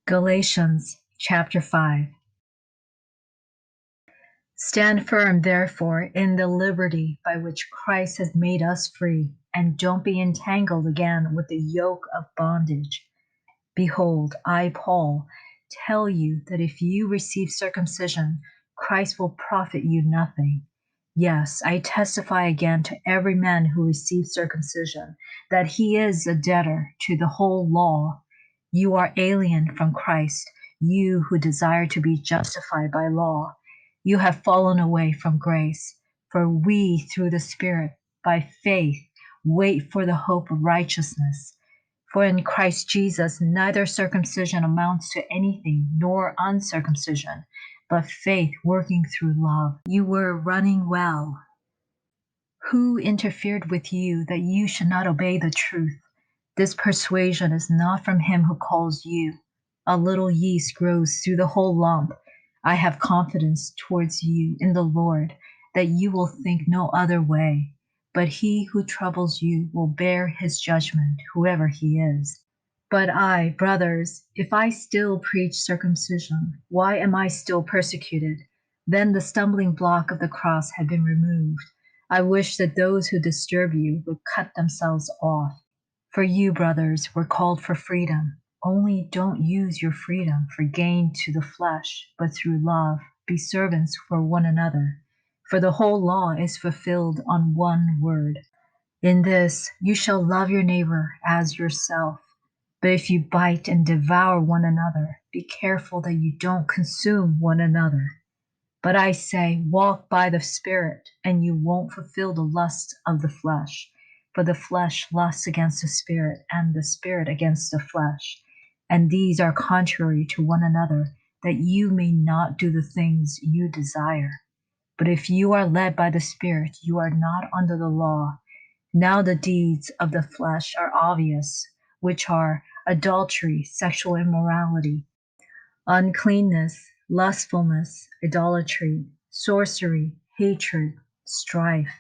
Galatians chapter 5. Stand firm, therefore, in the liberty by which Christ has made us free, and don't be entangled again with the yoke of bondage. Behold, I, Paul, tell you that if you receive circumcision, Christ will profit you nothing. Yes, I testify again to every man who receives circumcision that he is a debtor to the whole law. You are alien from Christ, you who desire to be justified by law. You have fallen away from grace, for we, through the Spirit, by faith, wait for the hope of righteousness. For in Christ Jesus neither circumcision amounts to anything, nor uncircumcision, but faith working through love. You were running well. Who interfered with you that you should not obey the truth? This persuasion is not from him who calls you. A little yeast grows through the whole lump. I have confidence towards you in the Lord that you will think no other way. But he who troubles you will bear his judgment, whoever he is. But I, brothers, if I still preach circumcision, why am I still persecuted? Then the stumbling block of the cross had been removed. I wish that those who disturb you would cut themselves off. For you, brothers, were called for freedom. Only don't use your freedom for gain to the flesh, but through love be servants for one another. For the whole law is fulfilled on one word. In this, you shall love your neighbor as yourself. But if you bite and devour one another, be careful that you don't consume one another. But I say, walk by the Spirit, and you won't fulfill the lust of the flesh. For the flesh lusts against the Spirit, and the Spirit against the flesh. And these are contrary to one another, that you may not do the things you desire. But if you are led by the Spirit, you are not under the law. Now the deeds of the flesh are obvious, which are adultery, sexual immorality, uncleanness, lustfulness, idolatry, sorcery, hatred, strife,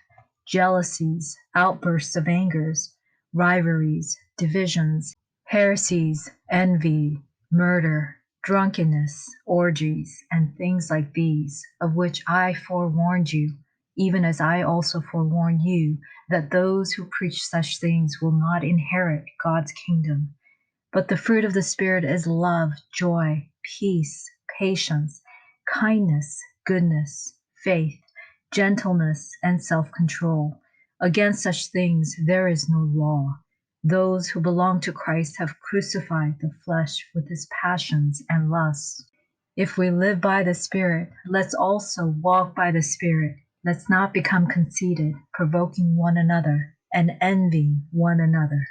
jealousies, outbursts of angers, rivalries, divisions, heresies, envy, murder, drunkenness, orgies, and things like these, of which I forewarned you, even as I also forewarned you, that those who preach such things will not inherit God's kingdom. But the fruit of the Spirit is love, joy, peace, patience, kindness, goodness, faith, gentleness, and self-control. Against such things there is no law. Those who belong to Christ have crucified the flesh with its passions and lusts. If we live by the Spirit, let's also walk by the Spirit. Let's not become conceited, provoking one another, and envying one another.